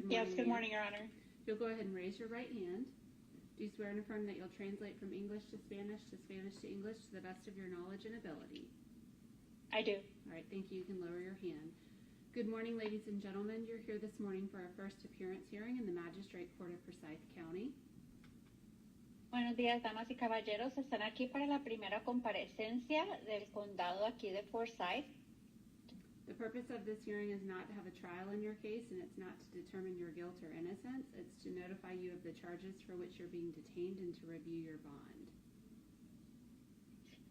Good morning. Yes, good morning, Your Honor. You'll go ahead and raise your right hand. Do you swear and affirm that you'll translate from English to Spanish to English to the best of your knowledge and ability? I do. All right, thank you. You can lower your hand. Good morning, ladies and gentlemen. You're here this morning for our first appearance hearing in the Magistrate Court of Forsyth County. Buenos días, damas y caballeros. Están aquí para la primera comparecencia del condado aquí de Forsyth. The purpose of this hearing is not to have a trial in your case, and it's not to determine your guilt or innocence. It's to notify you of the charges for which you're being detained and to review your bond.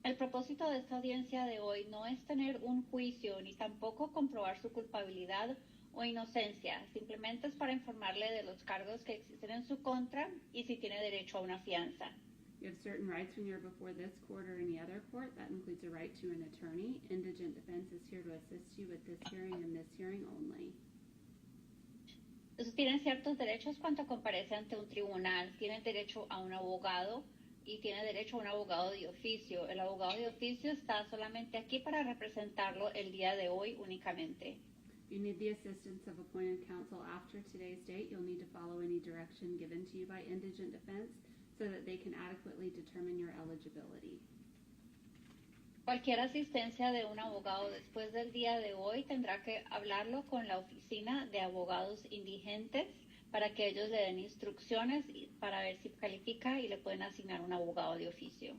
El propósito de esta audiencia de hoy no es tener un juicio ni tampoco comprobar su culpabilidad o inocencia. Simplemente es para informarle de los cargos que existen en su contra y si tiene derecho a una fianza. You have certain rights when you're before this court or any other court. That includes a right to an attorney. Indigent Defense is here to assist you with this hearing and this hearing only. Entonces tienen ciertos derechos cuando comparece ante un tribunal. Tienen derecho a un abogado y tiene derecho a un abogado de oficio. El abogado de oficio está solamente aquí para representarlo el día de hoy únicamente. If you need the assistance of appointed counsel after today's date, you'll need to follow any direction given to you by Indigent Defense so that they can adequately determine your eligibility. Cualquier asistencia de un abogado después del día de hoy tendrá que hablarlo con la oficina de abogados indigentes para que ellos le den instrucciones para ver si califica y le pueden asignar un abogado de oficio.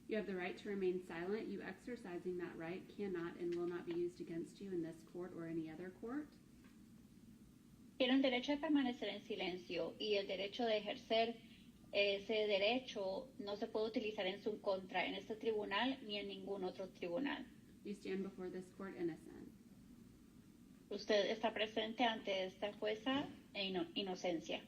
You have the right to remain silent. You exercising that right cannot and will not be used against you in this court or any other court. Tienen derecho de permanecer en silencio y el derecho de ejercer ese derecho no se puede utilizar en su contra en este tribunal ni en ningún otro tribunal. You stand before this court innocent. Usted está presente ante esta jueza en inocencia.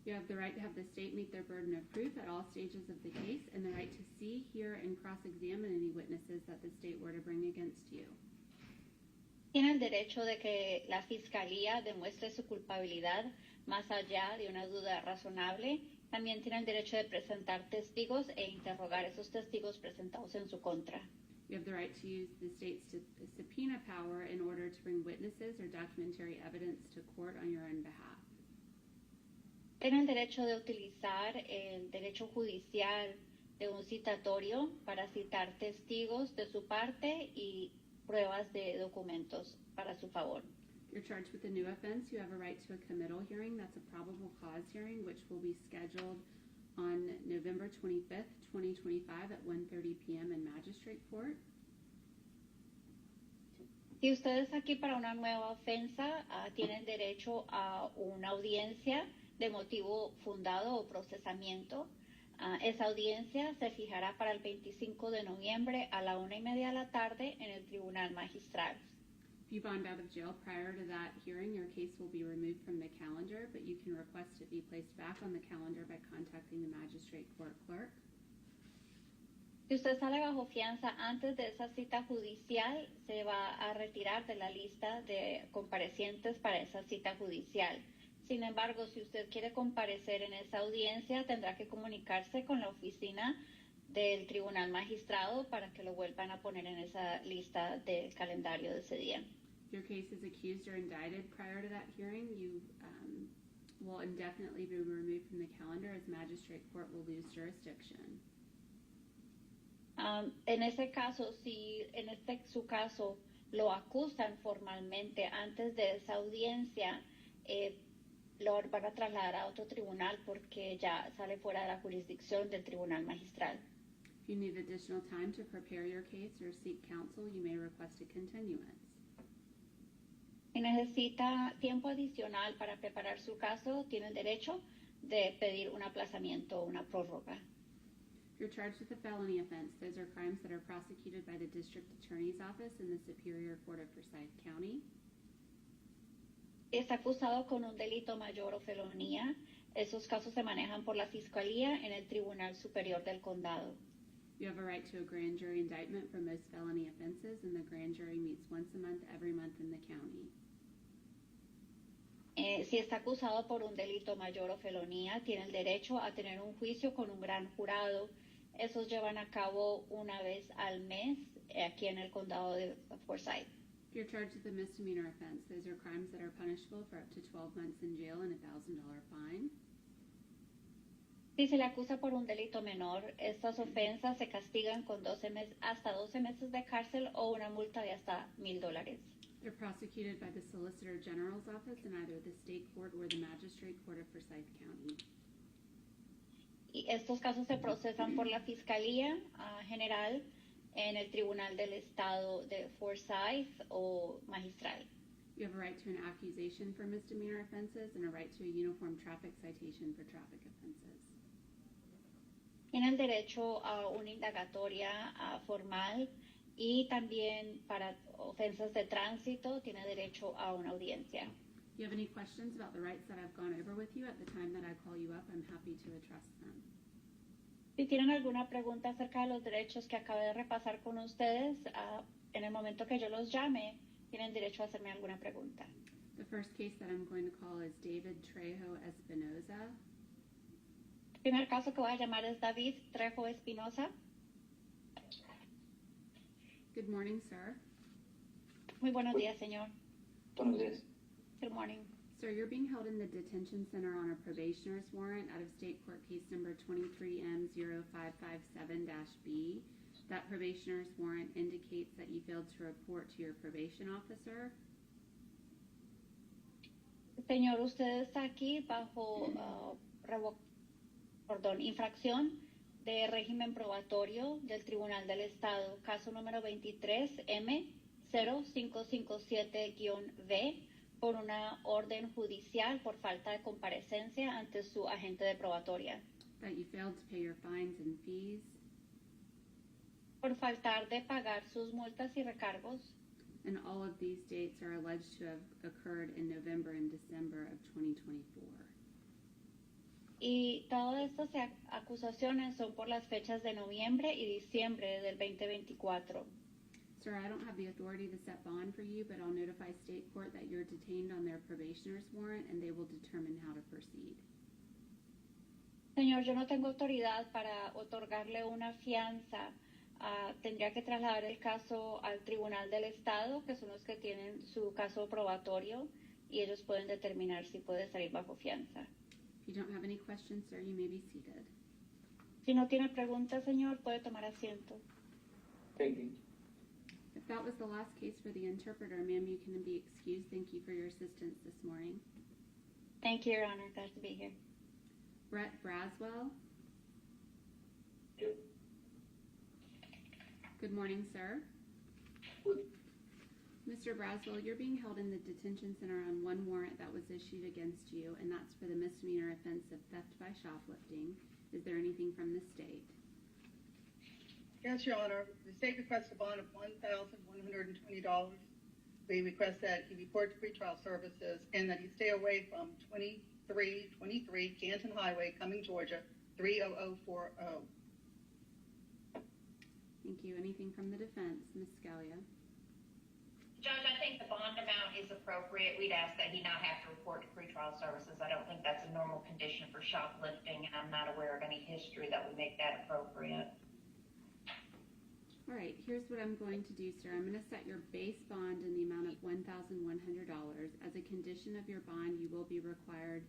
You have the right to have the state meet their burden of proof at all stages of the case and the right to see, hear, and cross-examine any witnesses that the state were to bring against you. Tiene el derecho de que la fiscalía demuestre su culpabilidad más allá de una duda razonable. También tiene el derecho de presentar testigos e interrogar esos testigos presentados en su contra. You have the right to use the state's subpoena power in order to bring witnesses or documentary evidence to court on your own behalf. Tiene el derecho de utilizar el derecho judicial de un citatorio para citar testigos de su parte y pruebas de documentos para su favor. If you're charged with a new offense, you have a right to a committal hearing. That's a probable cause hearing, which will be scheduled on November 25th, 2025 at 1:30 p.m. in Magistrate Court. Si usted es aquí para una nueva ofensa, tienen derecho a una audiencia de motivo fundado o procesamiento. Esa audiencia se fijará para el 25 de noviembre a la 1:30 de la tarde en el Tribunal Magistral. If you bond out of jail prior to that hearing, your case will be removed from the calendar, but you can request it be placed back on the calendar by contacting the Magistrate Court Clerk. Si usted sale bajo fianza antes de esa cita judicial, se va a retirar de la lista de comparecientes para esa cita judicial. Sin embargo, si usted quiere comparecer en esa audiencia, tendrá que comunicarse con la oficina del Tribunal Magistrado para que lo vuelvan a poner en esa lista del calendario de ese día. If your case is accused or indicted prior to that hearing, you will indefinitely be removed from the calendar as Magistrate Court will lose jurisdiction. En ese caso, si en su caso lo acusan formalmente antes de esa audiencia, lo van a trasladar a otro tribunal porque ya sale fuera de la jurisdicción del Tribunal Magistral. If you need additional time to prepare your case or seek counsel, you may request a continuance. Si necesita tiempo adicional para preparar su caso, tiene el derecho de pedir un aplazamiento o una prórroga. If you're charged with a felony offense, those are crimes that are prosecuted by the District Attorney's Office in the Superior Court of Forsyth County. Está acusado con un delito mayor o felonía. Esos casos se manejan por la Fiscalía en el Tribunal Superior del Condado. You have a right to a grand jury indictment for most felony offenses, and the grand jury meets once a month, every month in the county. Si está acusado por un delito mayor o felonía, tiene el derecho a tener un juicio con un gran jurado. Esos llevan a cabo una vez al mes aquí en el condado de Forsyth. If you're charged with a misdemeanor offense, those are crimes that are punishable for up to 12 months in jail and a $1,000 fine. Si se le acusa por un delito menor, estas ofensas se castigan con hasta 12 meses de cárcel o una multa de hasta $1,000. They're prosecuted by the Solicitor General's office in either the state court or the magistrate court of Forsyth County. Y estos casos se procesan por la Fiscalía General en el Tribunal del Estado de Forsyth o magistral. You have a right to an accusation for misdemeanor offenses and a right to a uniform traffic citation for traffic offenses. Tienen derecho a una indagatoria formal y también para ofensas de tránsito tiene derecho a una audiencia. If you have any questions about the rights that I've gone over with you at the time that I call you up, I'm happy to address them. Si tienen alguna pregunta acerca de los derechos que acabé de repasar con ustedes, en el momento que yo los llame, tienen derecho a hacerme alguna pregunta. The first case that I'm going to call is David Trejo Espinoza. El primer caso que voy a llamar es David Trejo Espinoza. Good morning, sir. Muy buenos días, señor. Buenos días. Good morning. Sir, you're being held in the detention center on a probationer's warrant out of state court case number 23M0557-B. That probationer's warrant indicates that you failed to report to your probation officer. Señor, usted está aquí bajo infracción de régimen probatorio del Tribunal del Estado, caso número 23M0557-V, por una orden judicial por falta de comparecencia ante su agente de probatoria. That you failed to pay your fines and fees. Por faltar de pagar sus multas y recargos. And all of these dates are alleged to have occurred in November and December of 2024. Y todas estas acusaciones son por las fechas de noviembre y diciembre del 2024. Sir, I don't have the authority to set bond for you, but I'll notify state court that you're detained on their probationer's warrant and they will determine how to proceed. Señor, yo no tengo autoridad para otorgarle una fianza. Tendría que trasladar el caso al Tribunal del Estado, que son los que tienen su caso probatorio, y ellos pueden determinar si puede salir bajo fianza. If you don't have any questions, sir, you may be seated. Si no tiene preguntas, señor, puede tomar asiento. Thank you. If that was the last case for the interpreter, ma'am, you can be excused. Thank you for your assistance this morning. Thank you, Your Honor. Glad to be here. Brett Braswell. Yep. Good morning, sir. Good. Mr. Braswell, you're being held in the detention center on one warrant that was issued against you, and that's for the misdemeanor offense of theft by shoplifting. Is there anything from the state? Yes, Your Honor. The state requests a bond of $1,120. We request that he report to pretrial services and that he stay away from 2323 Canton Highway, Cumming, Georgia, 30040. Thank you. Anything from the defense? Ms. Scalia. Judge, I think the bond amount is appropriate. We'd ask that he not have to report to pretrial services. I don't think that's a normal condition for shoplifting, and I'm not aware of any history that would make that appropriate. All right, here's what I'm going to do, sir. I'm going to set your base bond in the amount of $1,100. As a condition of your bond, you will be required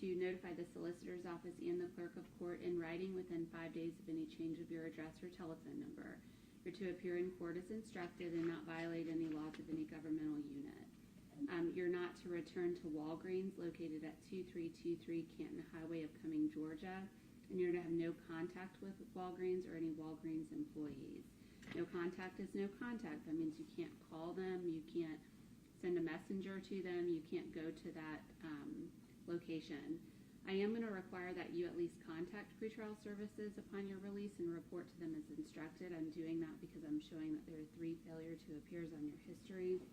to notify the solicitor's office and the clerk of court in writing within 5 days of any change of your address or telephone number. You're to appear in court as instructed and not violate any laws of any governmental unit. You're not to return to Walgreens located at 2323 Canton Highway of Cumming, Georgia, and you're to have no contact with Walgreens or any Walgreens employees. No contact is no contact. That means you can't call them, you can't send a messenger to them, you can't go to that location. I am going to require that you at least contact pretrial services upon your release and report to them as instructed. I'm doing that because I'm showing that there are 3 failure to appears on your history,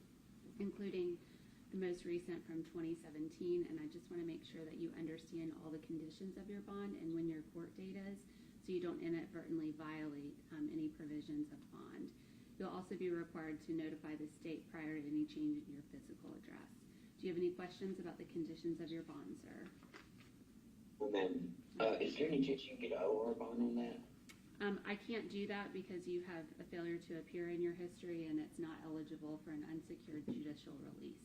including the most recent from 2017, and I just want to make sure that you understand all the conditions of your bond and when your court date is, so you don't inadvertently violate any provisions of bond. You'll also be required to notify the state prior to any change in your physical address. Do you have any questions about the conditions of your bond, sir? And then, is there any chance you can get an OR bond on that? I can't do that because you have a failure to appear in your history and it's not eligible for an unsecured judicial release.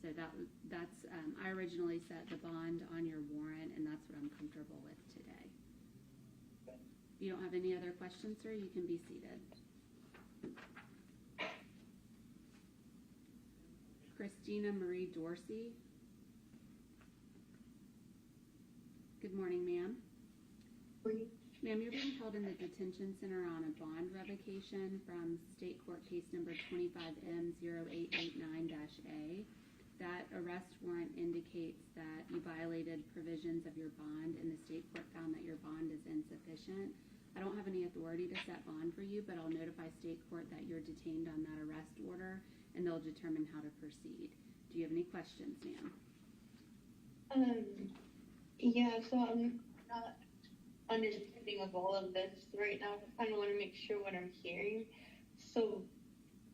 So that's I originally set the bond on your warrant, and that's what I'm comfortable with today. If you don't have any other questions, sir, you can be seated. Christina Marie Dorsey. Good morning, ma'am. Ma'am, you're being held in the detention center on a bond revocation from state court case number 25M0889-A. That arrest warrant indicates that you violated provisions of your bond, and the state court found that your bond is insufficient. I don't have any authority to set bond for you, but I'll notify state court that you're detained on that arrest order, and they'll determine how to proceed. Do you have any questions, ma'am? Yeah, so I'm not understanding of all of this right now. I kind of want to make sure what I'm hearing. So,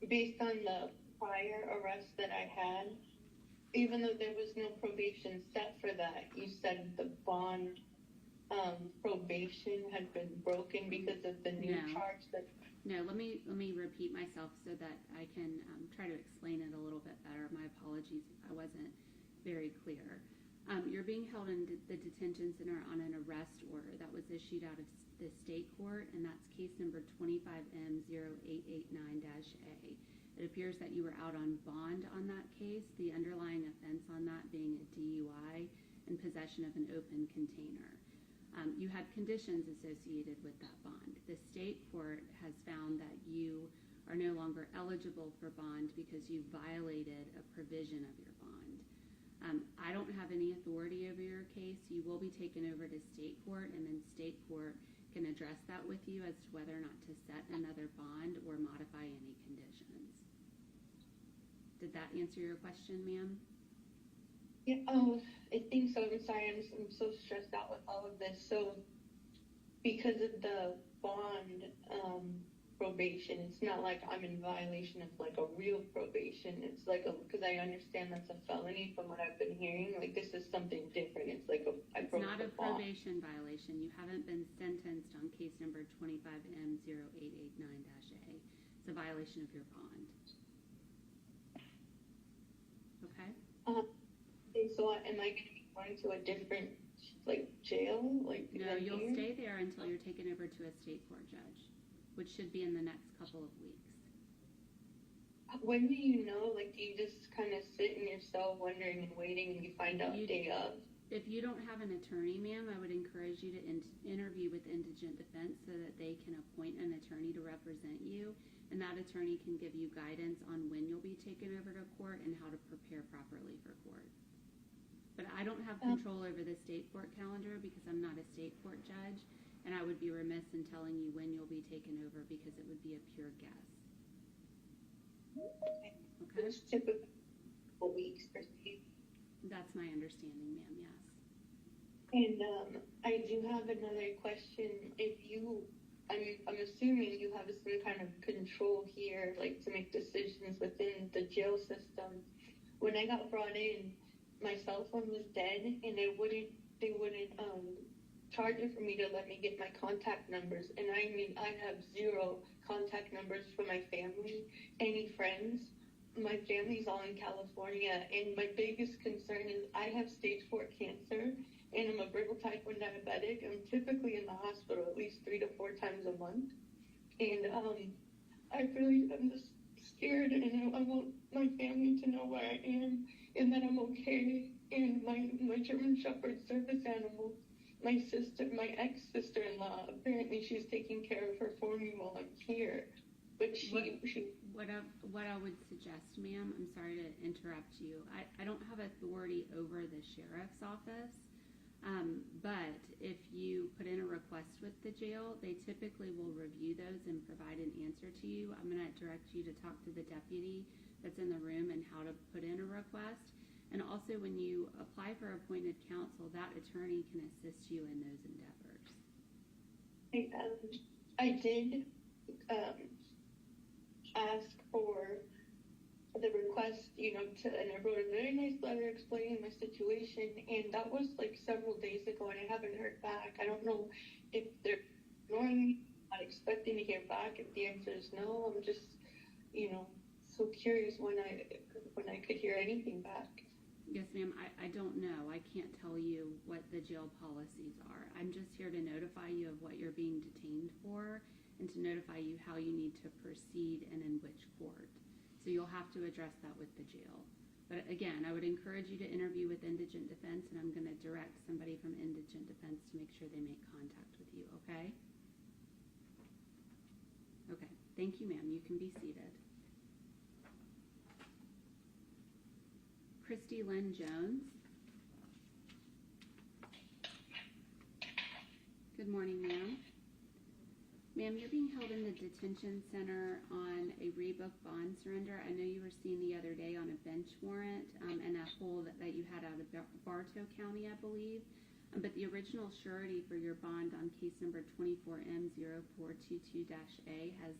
based on the prior arrest that I had, even though there was no probation set for that, you said the bond probation had been broken because of the new charge that... No, let me repeat myself so that I can try to explain it a little bit better. My apologies if I wasn't very clear. You're being held in the detention center on an arrest order that was issued out of the state court, and that's case number 25M0889-A. It appears that you were out on bond on that case, the underlying offense on that being a DUI and possession of an open container. You had conditions associated with that bond. The state court has found that you are no longer eligible for bond because you violated a provision of your bond. I don't have any authority over your case. You will be taken over to state court, and then state court can address that with you as to whether or not to set another bond or modify any conditions. Did that answer your question, ma'am? Yeah, I think so. I'm sorry, I'm so stressed out with all of this. So, because of the bond probation, it's not like I'm in violation of like a real probation. It's like because I understand that's a felony from what I've been hearing. Like this is something different. It's like I broke the bond. It's not a probation violation. You haven't been sentenced on case number 25M0889-A. It's a violation of your bond. Okay. So am I going to be going to a different jail? No, you'll stay there until you're taken over to a state court judge, which should be in the next couple of weeks. When do you know? Do you just kind of sit in your cell wondering and waiting, and you find out day of? If you don't have an attorney, ma'am, I would encourage you to interview with indigent defense so that they can appoint an attorney to represent you, and that attorney can give you guidance on when you'll be taken over to court and how to prepare properly for court. But I don't have control over the state court calendar because I'm not a state court judge, and I would be remiss in telling you when you'll be taken over because it would be a pure guess. Okay? It's typically weeks or so. That's my understanding, ma'am, yes. And I do have another question. I'm assuming you have some kind of control here, to make decisions within the jail system. When I got brought in, my cell phone was dead, and they wouldn't charge it for me to let me get my contact numbers. And I have 0 contact numbers for my family, any friends. My family's all in California, and my biggest concern is I have stage 4 cancer, and I'm a brittle type 1 diabetic. I'm typically in the hospital at least 3 to 4 times a month. And I'm just scared, and I want my family to know where I am and that I'm okay. And my German Shepherd service animal, my ex-sister-in-law, apparently she's taking care of her for me while I'm here. But what I would suggest, ma'am, I'm sorry to interrupt you. I don't have authority over the sheriff's office, but if you put in a request with the jail, they typically will review those and provide an answer to you. I'm going to direct you to talk to the deputy that's in the room and how to put in a request. And also, when you apply for appointed counsel, that attorney can assist you in those endeavors. I did ask for the request, and I wrote a very nice letter explaining my situation, and that was several days ago, and I haven't heard back. I don't know if they're ignoring me not expecting to hear back. If the answer is no, I'm just, so curious when I could hear anything back. Yes, ma'am. I don't know. I can't tell you what the jail policies are. I'm just here to notify you of what you're being detained for and to notify you how you need to proceed and in which court. So you'll have to address that with the jail. But again, I would encourage you to interview with Indigent Defense, and I'm going to direct somebody from Indigent Defense to make sure they make contact with you, okay? Okay. Thank you, ma'am. You can be seated. Christy Lynn Jones. Good morning, ma'am. Ma'am, you're being held in the detention center on a rebook bond surrender. I know you were seen the other day on a bench warrant and a hold that you had out of Bartow County, I believe. But the original surety for your bond on case number 24M0422-A has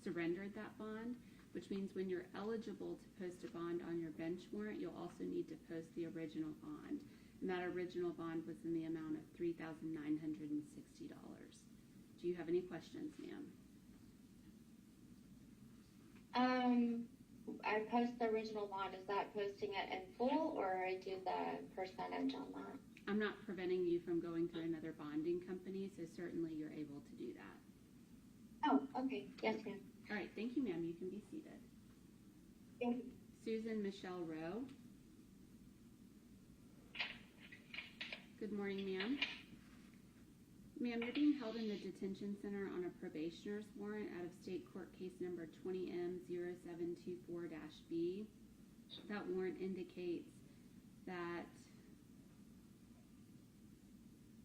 surrendered that bond, which means when you're eligible to post a bond on your bench warrant, you'll also need to post the original bond. And that original bond was in the amount of $3,960. Do you have any questions, ma'am? I post the original bond. Is that posting it in full, or I do the percentage on that? I'm not preventing you from going through another bonding company, so certainly you're able to do that. Oh, okay. Yes, ma'am. All right, thank you, ma'am. You can be seated. Thank you. Susan Michelle Rowe. Good morning, ma'am. Ma'am, you're being held in the detention center on a probationer's warrant out of state court case number 20M0724-B. That warrant indicates that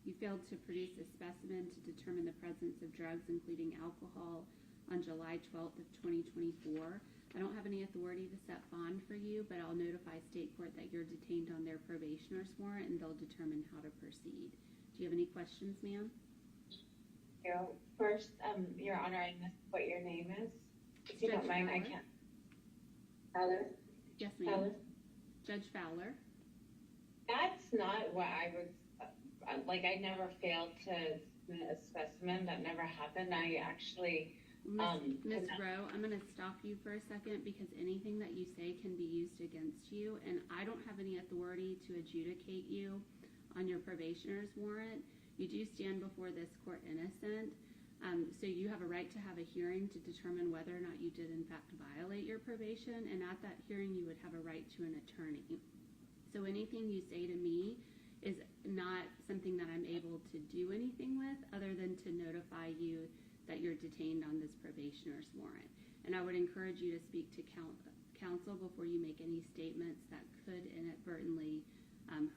you failed to produce a specimen to determine the presence of drugs, including alcohol, on July 12th of 2024. I don't have any authority to set bond for you, but I'll notify state court that you're detained on their probationer's warrant, and they'll determine how to proceed. Do you have any questions, ma'am? First, Your Honor, I missed what your name is. If you don't mind, I can't. Fowler? Yes, ma'am. Judge Fowler. That's not what I was, I never failed to submit a specimen. That never happened. I actually... Ms. Rowe, I'm going to stop you for a second because anything that you say can be used against you, and I don't have any authority to adjudicate you on your probationer's warrant. You do stand before this court innocent, so you have a right to have a hearing to determine whether or not you did in fact violate your probation, and at that hearing you would have a right to an attorney. So anything you say to me is not something that I'm able to do anything with other than to notify you that you're detained on this probationer's warrant. And I would encourage you to speak to counsel before you make any statements that could inadvertently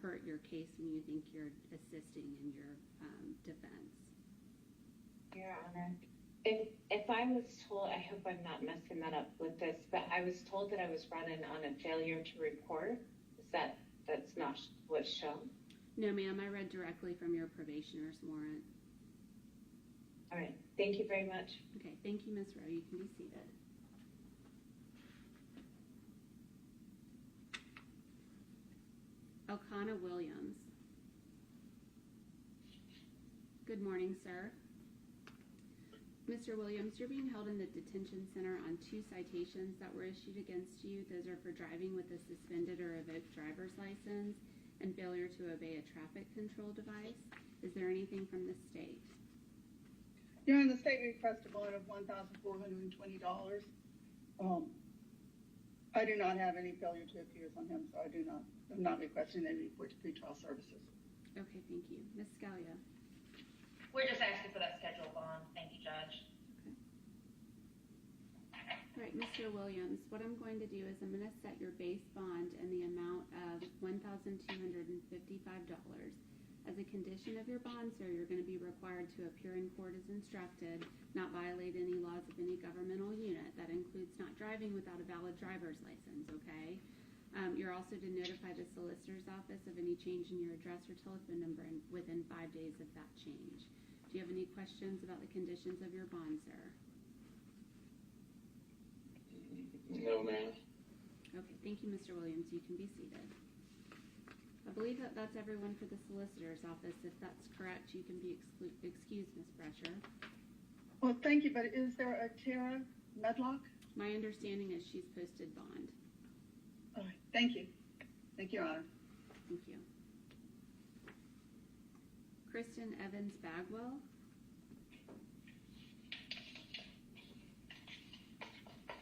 hurt your case when you think you're assisting in your defense. Your Honor, if I was told, I hope I'm not messing that up with this, but I was told that I was running on a failure to report. That's not what's shown? No, ma'am, I read directly from your probationer's warrant. All right, thank you very much. Okay, thank you, Ms. Rowe. You can be seated. Elkanah Williams. Good morning, sir. Mr. Williams, you're being held in the detention center on 2 citations that were issued against you. Those are for driving with a suspended or revoked driver's license and failure to obey a traffic control device. Is there anything from the state? Your Honor, the state requested a bond of $1,420. I do not have any failure to appear on him, so I'm not requesting any report to pretrial services. Okay, thank you. Ms. Scalia. We're just asking for that scheduled bond. Thank you, Judge. Okay. All right, Mr. Williams, what I'm going to do is I'm going to set your base bond in the amount of $1,255. As a condition of your bond, sir, you're going to be required to appear in court as instructed, not violate any laws of any governmental unit. That includes not driving without a valid driver's license, okay? You're also to notify the solicitor's office of any change in your address or telephone number within 5 days of that change. Do you have any questions about the conditions of your bond, sir? No, ma'am. Okay, thank you, Mr. Williams. You can be seated. I believe that that's everyone for the solicitor's office. If that's correct, you can be excused, Ms. Brescher. Well, thank you, but is there a Tara Medlock? My understanding is she's posted bond. All right, thank you. Thank you, Your Honor. Thank you. Kristen Evans Bagwell.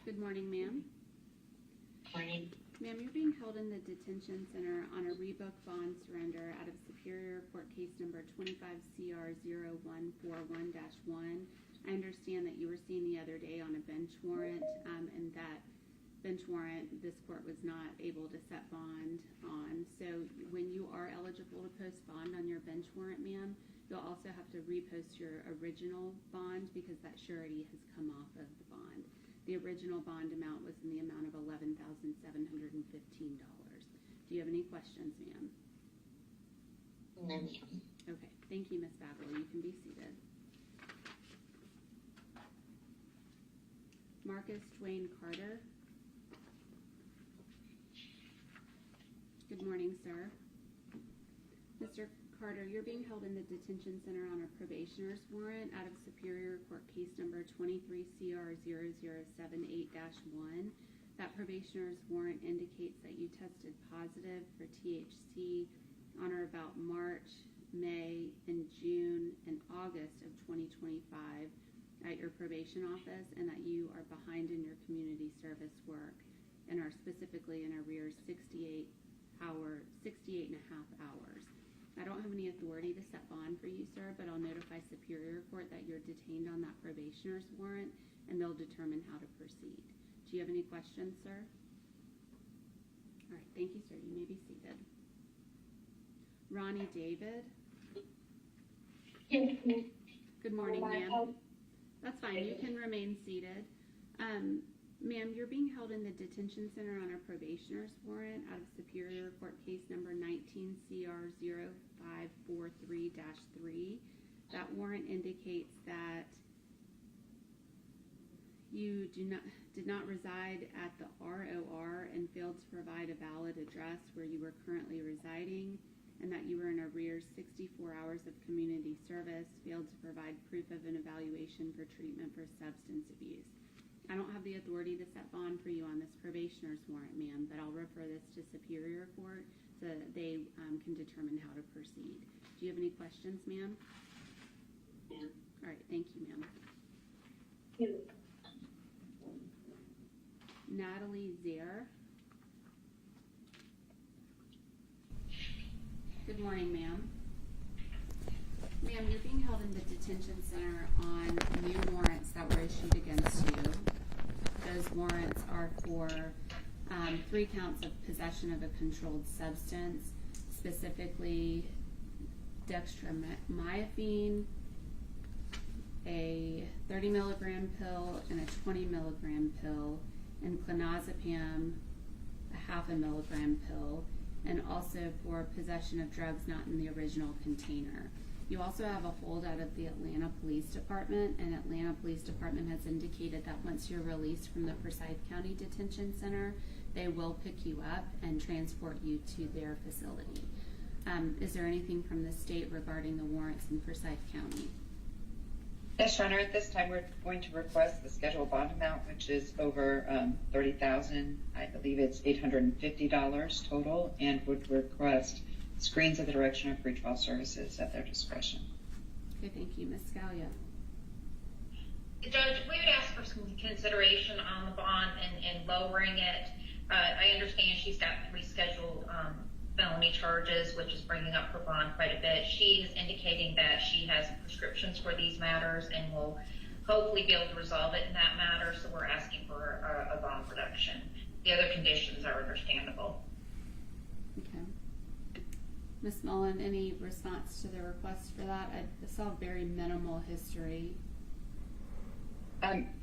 Good morning, ma'am. Morning. Ma'am, you're being held in the detention center on a rebook bond surrender out of Superior Court case number 25CR0141-1. I understand that you were seen the other day on a bench warrant, and that bench warrant this court was not able to set bond on. So when you are eligible to post bond on your bench warrant, ma'am, you'll also have to repost your original bond because that surety has come off of the bond. The original bond amount was in the amount of $11,715. Do you have any questions, ma'am? No. Okay, thank you, Ms. Bagwell. You can be seated. Marcus Dwayne Carter. Good morning, sir. Mr. Carter, you're being held in the detention center on a probationer's warrant out of Superior Court case number 23CR0078-1. That probationer's warrant indicates that you tested positive for THC on or about March, May, and June and August of 2025 at your probation office, and that you are behind in your community service work and are specifically in arrears 68 and a half hours. I don't have any authority to set bond for you, sir, but I'll notify Superior Court that you're detained on that probationer's warrant, and they'll determine how to proceed. Do you have any questions, sir? All right, thank you, sir. You may be seated. Ronnie David. Yes, ma'am. Good morning, ma'am. That's fine. You can remain seated. Ma'am, you're being held in the detention center on a probationer's warrant out of Superior Court case number 19CR0543-3. That warrant indicates that you did not reside at the ROR and failed to provide a valid address where you were currently residing, and that you were in arrears 64 hours of community service, failed to provide proof of an evaluation for treatment for substance abuse. I don't have the authority to set bond for you on this probationer's warrant, ma'am, but I'll refer this to Superior Court so that they can determine how to proceed. Do you have any questions, ma'am? No. All right, thank you, ma'am. Natalie Zier. Good morning, ma'am. Ma'am, you're being held in the detention center on new warrants that were issued against you. Those warrants are for 3 counts of possession of a controlled substance, specifically dextromyphene, a 30 milligram pill and a 20 milligram pill, and clonazepam, a half a milligram pill, and also for possession of drugs not in the original container. You also have a hold out of the Atlanta Police Department, and Atlanta Police Department has indicated that once you're released from the Forsyth County Detention Center, they will pick you up and transport you to their facility. Is there anything from the state regarding the warrants in Forsyth County? Yes, Your Honor, at this time we're going to request the scheduled bond amount, which is over $30,000. I believe it's $850 total, and would request screens of the Direction of Pretrial Services at their discretion. Okay, thank you. Ms. Scalia. Judge, we would ask for some consideration on the bond and lowering it. I understand she's got rescheduled felony charges, which is bringing up her bond quite a bit. She is indicating that she has prescriptions for these matters and will hopefully be able to resolve it in that matter, so we're asking for a bond reduction. The other conditions are understandable. Okay. Ms. Mullen, any response to the request for that? I saw very minimal history.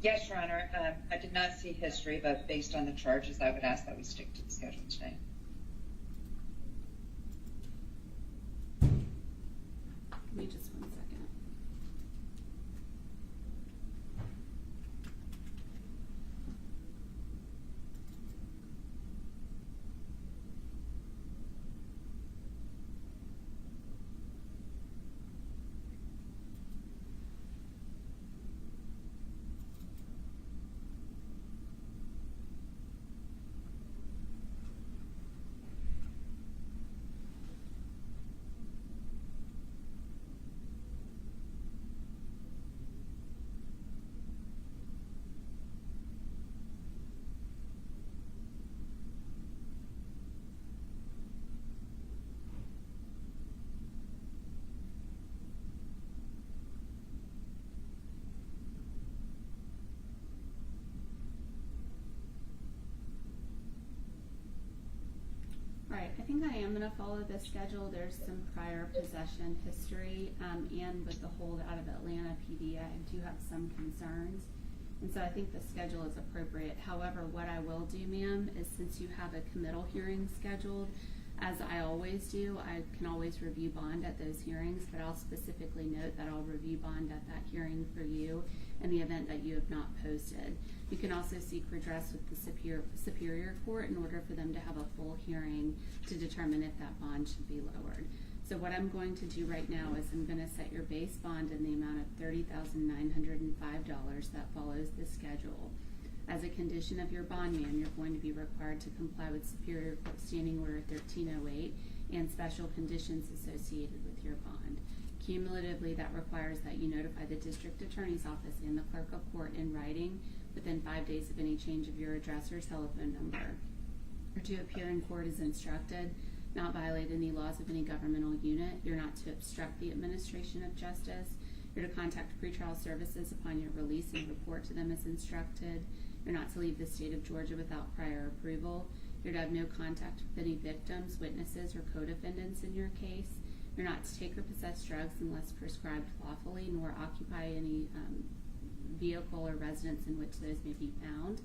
Yes, Your Honor. I did not see history, but based on the charges, I would ask that we stick to the schedule today. Give me just 1 second. I think I am going to follow this schedule. There's some prior possession history, and with the hold out of Atlanta PD, I do have some concerns. And so I think the schedule is appropriate. However, what I will do, ma'am, is since you have a committal hearing scheduled, as I always do, I can always review bond at those hearings, but I'll specifically note that I'll review bond at that hearing for you in the event that you have not posted. You can also seek redress with the Superior Court in order for them to have a full hearing to determine if that bond should be lowered. So what I'm going to do right now is I'm going to set your base bond in the amount of $30,905 that follows the schedule. As a condition of your bond, ma'am, you're going to be required to comply with Superior Court Standing Order 1308 and special conditions associated with your bond. Cumulatively, that requires that you notify the District Attorney's Office and the Clerk of Court in writing within 5 days of any change of your address or telephone number, or to appear in court as instructed, not violate any laws of any governmental unit. You're not to obstruct the administration of justice. You're to contact pretrial services upon your release and report to them as instructed. You're not to leave the state of Georgia without prior approval. You're to have no contact with any victims, witnesses, or co-defendants in your case. You're not to take or possess drugs unless prescribed lawfully, nor occupy any vehicle or residence in which those may be found.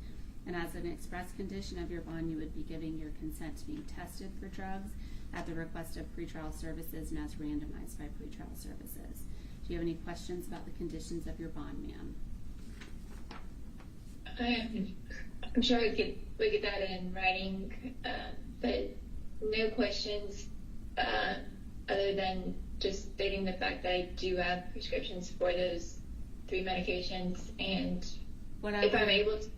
And as an express condition of your bond, you would be giving your consent to being tested for drugs at the request of pretrial services and as randomized by pretrial services. Do you have any questions about the conditions of your bond, ma'am? I'm sure we could get that in writing, but no questions other than just stating the fact that I do have prescriptions for those 3 medications, and if I'm able to.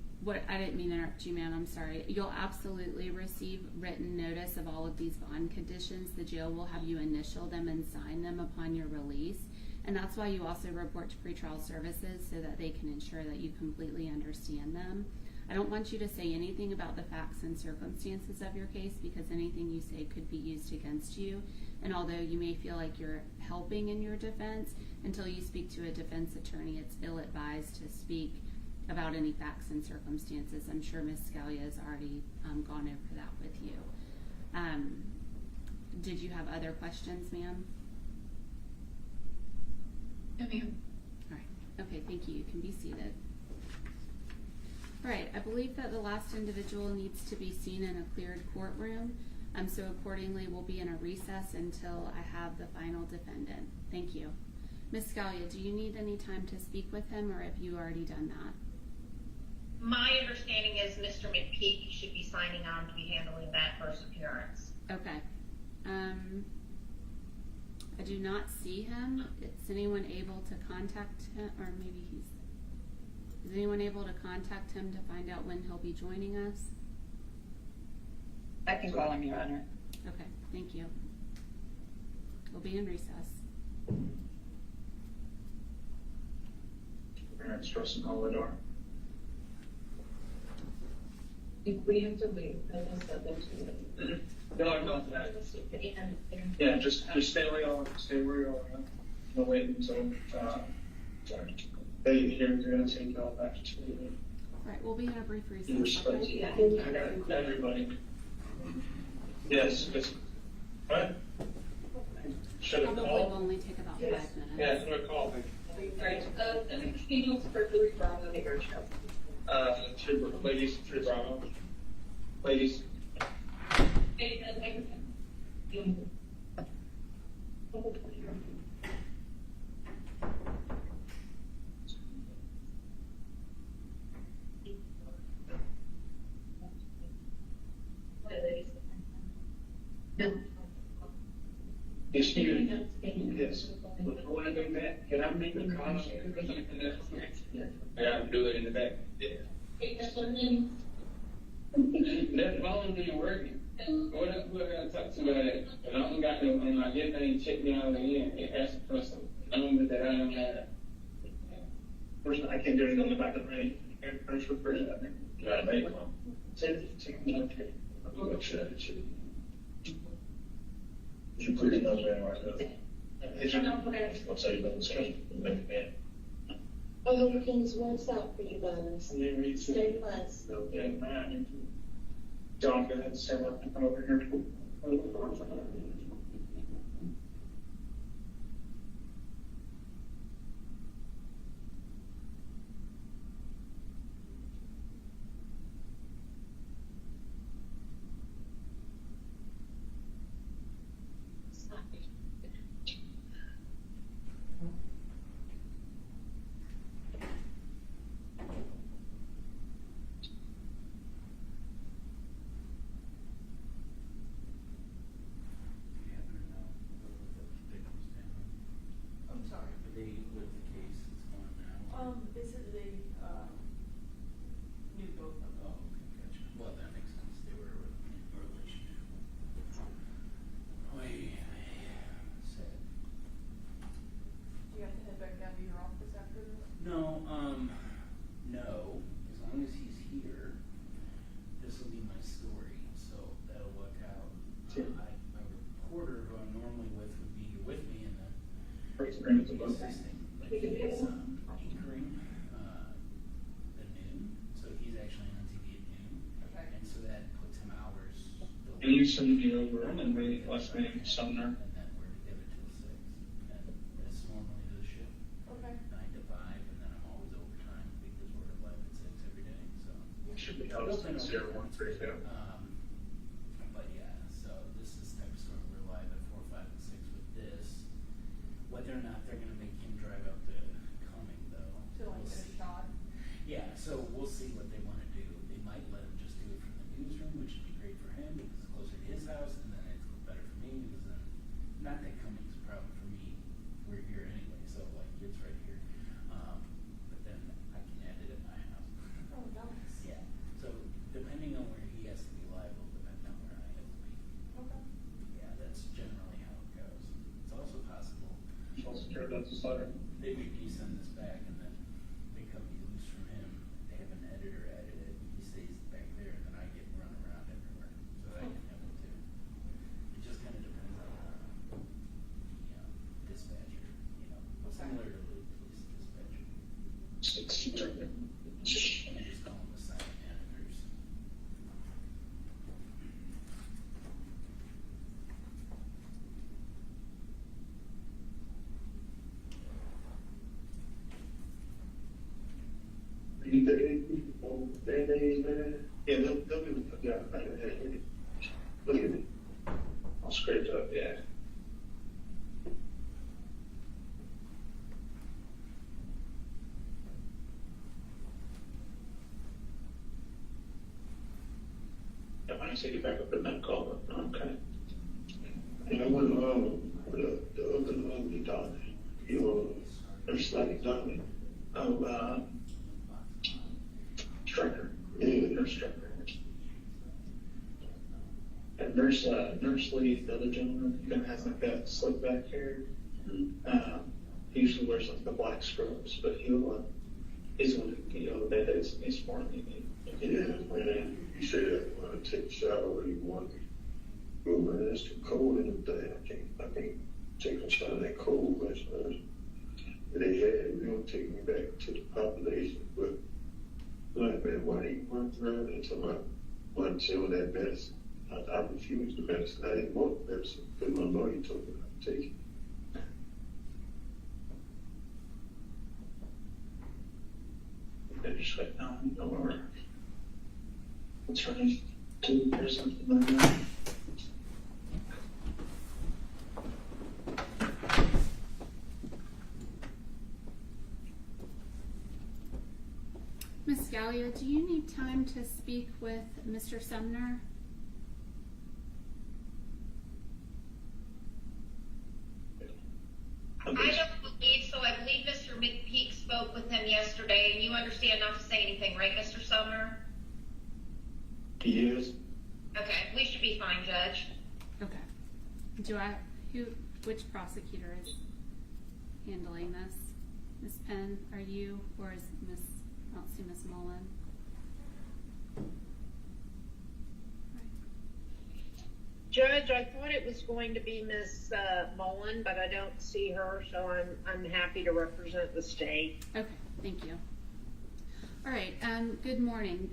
I didn't mean to interrupt you, ma'am. I'm sorry. You'll absolutely receive written notice of all of these bond conditions. The jail will have you initial them and sign them upon your release. And that's why you also report to pretrial services so that they can ensure that you completely understand them. I don't want you to say anything about the facts and circumstances of your case, because anything you say could be used against you. And although you may feel like you're helping in your defense, until you speak to a defense attorney, it's ill-advised to speak about any facts and circumstances. I'm sure Ms. Scalia has already gone over that with you. Did you have other questions, ma'am? No, ma'am. All right. Okay, thank you. You can be seated. All right, I believe that the last individual needs to be seen in a cleared courtroom, so accordingly we'll be in a recess until I have the final defendant. Thank you. Ms. Scalia, do you need any time to speak with him, or have you already done that? My understanding is Mr. McPeak should be signing on to be handling that first appearance. Okay. I do not see him. Is anyone able to contact him, or maybe is anyone able to contact him to find out when he'll be joining us? I can call him, Your Honor. Okay, thank you. We'll be in recess. Parents trust in all the door. If we have to leave, I guess that there's No, that. Yeah, just stay where you are. Stay where you are. No wait until they hear you're gonna take y'all back to school. All right, we'll be in a brief recess. Respect everybody. Yes. What? Should have Probably will called. only take about 5 minutes. Yeah, should have called. Right. The schedule's for 3 Bravo Neighbor Show. Ladies, 3 Bravo. Ladies. Yes, you. Yes. Go in the back. Can I make a call? I gotta do it in the back. Yeah. That phone ain't working. What else would I talk to about it? And I don't got them, and I get they ain't check me out again. It has to press them. Number that I don't have. First, I can't do it on the back of the rain. First, you gotta make one. Take me up here. I'm gonna shut it. You put it on there right now. I'll tell you about the schedule. I hope things works out for you guys. Stay blessed. Okay, man. John, go ahead and stand up and come over here. I'm sorry. They with the case that's going now. Is it they, knew both of them? Oh, okay, gotcha. Well, that makes sense. They were in a relationship. Oy, sad. Do you have to head back down to your office after this? No, no. As long as he's here, this will be my story, so that'll work out. My reporter, who I'm normally with, would be here with me, and then assisting. But he is injuring the noon, so he's actually on TV at noon, Okay. and so that puts him hours. And you send me over and my last name Sumner. And then we're together till 6, and that's normally the shift. Okay. 9 to 5, and then I'm always overtime because we're live at 6 every day. So Should be out of 0132. But yeah, so this is the type of story we're live at 4, 5, and 6 with this. Whether or not they're going to make him drive out to Cumming, though. To like we'll get a see. shot? Yeah, so we'll see what they want to do. They might let him just do it from the newsroom, which would be great for him because it's closer to his house, and then it's better for me because then, not that Cumming's a problem for me. We're here anyway, so like it's right here. But then I can edit at my house. Oh, nice. Yeah. So depending on where he has to be live will depend on where I have to be. Okay. Yeah, that's generally how it goes. It's also possible Also carried out the letter. they make me send this back and then they cut me loose from him. They have an editor edit it, and he stays back there, and then I get run around everywhere. So I can have it too. It just kind of depends on the dispatcher, similar to the police dispatcher. I just call them assignment managers. Yeah, they'll do it. Yeah, look at it. All scraped up, yeah. Yeah, when I say get back up in that call, okay. And I went the other lovely daughter, her slightly daughter, Striker. yeah, Nurse Striker. And Nurse Lee, the other gentleman, he kind of has like that slick back hair. He usually wears like the black scrubs, but he's one that is smart. yeah, man, you say that when I take a shower, you want to go, man, it's too cold in the day. I can't take a shower that cold, man. They had, take me back to the population, but like, man, why do you run around into my one on that medicine? I refused the medicine. I didn't want the medicine because my lawyer told me not to take it. They're just like, no, or trying to do or something like that. Ms. Gallia, do you need time to speak with Mr. Sumner? I don't believe so. I believe Mr. McPeak spoke with him yesterday, and you understand not to say anything, right, Mr. Sumner? Yes. Okay, we should be fine, Judge. Okay. Which prosecutor is handling this? Ms. Penn, are you, or is I don't see Ms. Mullen? Judge, I thought it was going to be Ms. Mullen, but I don't see her, so I'm happy to represent the state. Okay, thank you. All right, good morning.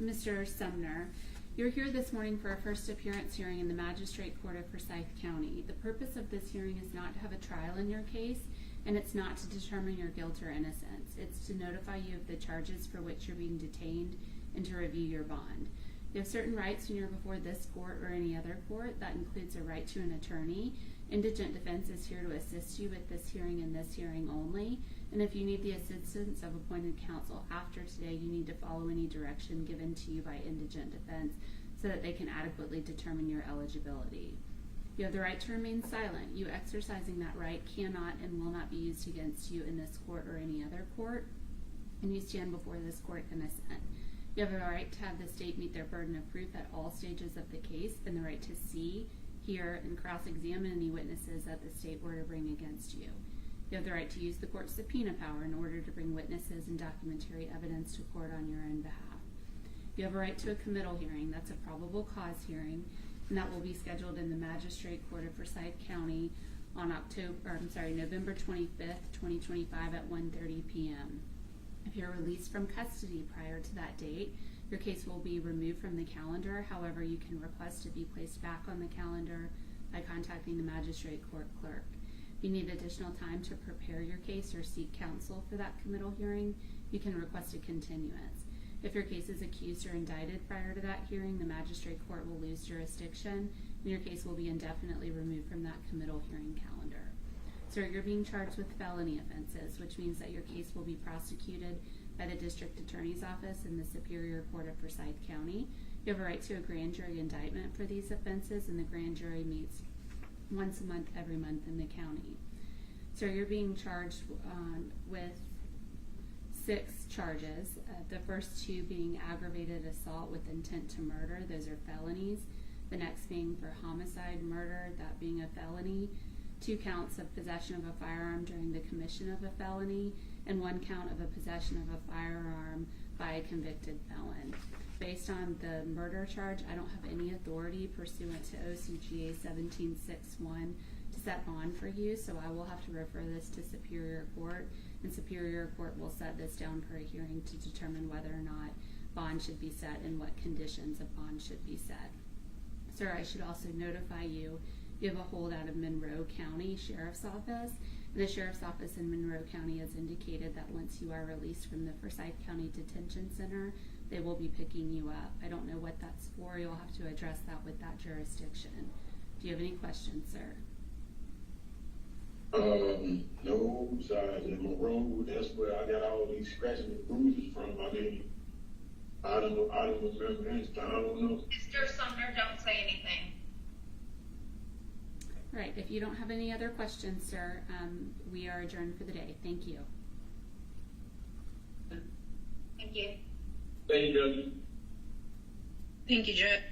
Mr. Sumner, You're here this morning for a first appearance hearing in the Magistrate Court of Forsyth County. The purpose of this hearing is not to have a trial in your case, and it's not to determine your guilt or innocence. It's to notify you of the charges for which you're being detained and to review your bond. You have certain rights when you're before this court or any other court. That includes a right to an attorney. Indigent Defense is here to assist you with this hearing and this hearing only. And if you need the assistance of appointed counsel after today, you need to follow any direction given to you by Indigent Defense so that they can adequately determine your eligibility. You have the right to remain silent. You exercising that right cannot and will not be used against you in this court or any other court, and you stand before this court innocent. You have the right to have the state meet their burden of proof at all stages of the case, and the right to see, hear, and cross-examine any witnesses that the state were to bring against you. You have the right to use the court's subpoena power in order to bring witnesses and documentary evidence to court on your own behalf. You have a right to a committal hearing. That's a probable cause hearing, and that will be scheduled in the Magistrate Court of Forsyth County on November 25th, 2025 at 1:30 p.m. If you're released from custody prior to that date, your case will be removed from the calendar. However, you can request to be placed back on the calendar by contacting the Magistrate Court Clerk. If you need additional time to prepare your case or seek counsel for that committal hearing, you can request a continuance. If your case is accused or indicted prior to that hearing, the Magistrate Court will lose jurisdiction, and your case will be indefinitely removed from that committal hearing calendar. Sir, you're being charged with felony offenses, which means that your case will be prosecuted by the District Attorney's Office in the Superior Court of Forsyth County. You have a right to a grand jury indictment for these offenses, and the grand jury meets once a month, every month in the county. Sir, you're being charged with 6 charges. The first 2 being aggravated assault with intent to murder. Those are felonies. The next being for homicide, murder, that being a felony. 2 counts of possession of a firearm during the commission of a felony, and 1 count of a possession of a firearm by a convicted felon. Based on the murder charge, I don't have any authority pursuant to OCGA 1761 to set bond for you, so I will have to refer this to Superior Court, and Superior Court will set this down for a hearing to determine whether or not bond should be set and what conditions of bond should be set. Sir, I should also notify you, you have a hold out of Monroe County Sheriff's Office, and the Sheriff's Office in Monroe County has indicated that once you are released from the Forsyth County Detention Center, they will be picking you up. I don't know what that's for. You'll have to address that with that jurisdiction. Do you have any questions, sir? No, besides in Monroe, that's where I got all these scratches and bruises from. I mean, I don't remember anything. I don't know. Mr. Sumner, don't say anything. Right. If you don't have any other questions, sir, we are adjourned for the day. Thank you. Thank you. Thank you, Judge. Thank you, Judge.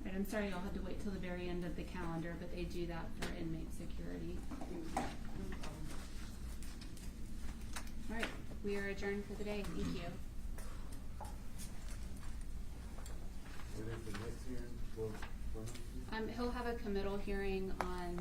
Right, I'm sorry y'all had to wait till the very end of the calendar, but they do that for inmate security. All right, we are adjourned for the day. Thank you. What is the next hearing? He'll have a committal hearing on